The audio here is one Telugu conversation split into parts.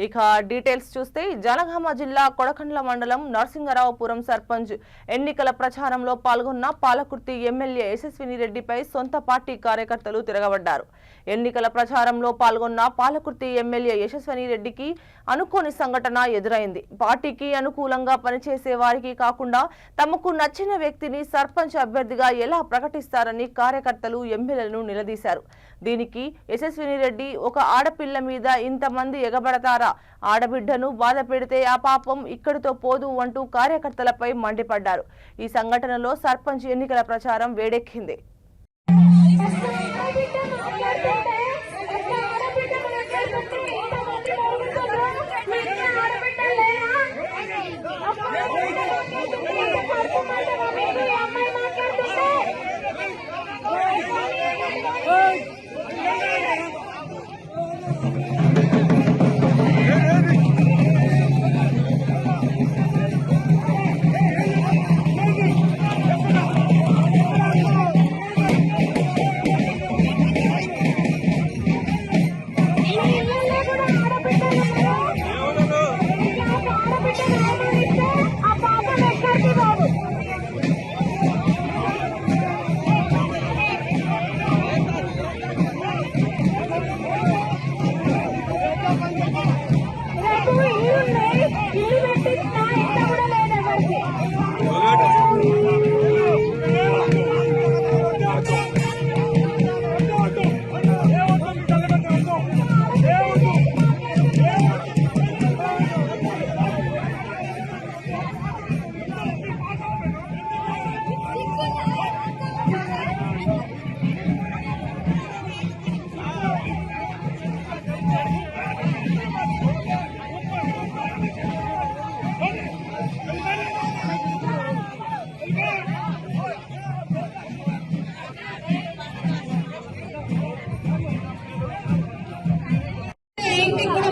ఇక డీటెయిల్స్ చూస్తే జనగామ జిల్లా కొడకండ్ల మండలం నరసింగరావుపురం సర్పంచ్ ఎన్నికల ప్రచారంలో పాల్గొన్న పాలకుర్తి ఎమ్మెల్యే యశస్విని రెడ్డిపై సొంత పార్టీ కార్యకర్తలు తిరగబడ్డారు. ఎన్నికల ప్రచారంలో పాల్గొన్న పాలకుర్తి ఎమ్మెల్యే యశస్విని రెడ్డికి అనుకోని సంఘటన ఎదురైంది. పార్టీకి అనుకూలంగా పనిచేసే వారికి కాకుండా తమకు నచ్చిన వ్యక్తిని సర్పంచ్ అభ్యర్థిగా ఎలా ప్రకటిస్తారని కార్యకర్తలు ఎమ్మెల్యేలను నిలదీశారు. దీనికి యశస్విని రెడ్డి ఒక ఆడపిల్ల మీద ఇంతమంది ఎగబడతారా, ఆడబిడ్డను బాధ పెడితే ఆ పాపం ఇక్కడితో పోదు అంటూ కార్యకర్తలపై మండిపడ్డారు. ఈ సంఘటనలో సర్పంచ్ ఎన్నికల ప్రచారం వేడెక్కింది.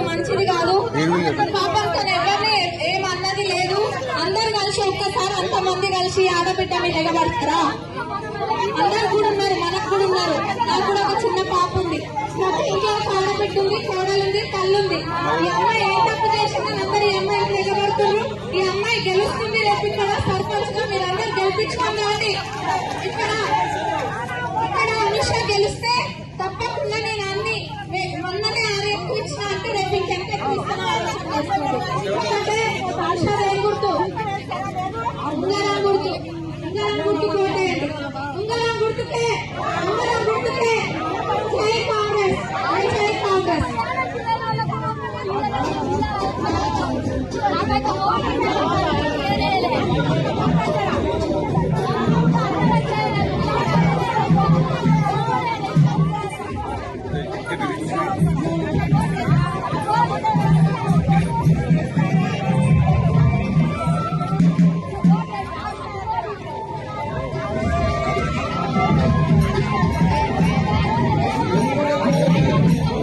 మంచిది కాదు. పాపం తను ఎవరిని ఏమన్నది లేదు. అందరు కలిసి ఒక్కసారి అంతమంది కలిసి ఆడబిడ్డ మీద ఎగబడతారా? అందరు కూడా ఉన్నారు, మనకు కూడా ఉన్నారు. నాకు కూడా ఒక చిన్న పాప ఉంది, నాకు ఇంట్లో ఒక ఆడబిడ్డ ఉంది, కోడలుంది, తల్లుంది. ఈ అమ్మాయి ఏ తప్పు చేసినా అందరు ఈ అమ్మాయికి ఎగబడుతున్నారు. ఈ అమ్మాయి గెలుస్తుంది. రేపు ఇక్కడ సర్పంచ్ గా మీరు అందరు గెలిపించుకోండి. ఇక్కడ అనుష గెలిస్తే తప్పకుండా నేను అన్ని మొన్ననే ఎక్కువ ఇచ్చిన అంటే రేపు ఇంకెంత ఎక్కువ ఇస్తానో ఆలోచన చేసుకోండి. ఎందుకంటే ఆశా గుర్తు ఉంగరం గుర్తు కోటేయండి. ఉంగరం గుర్తుకే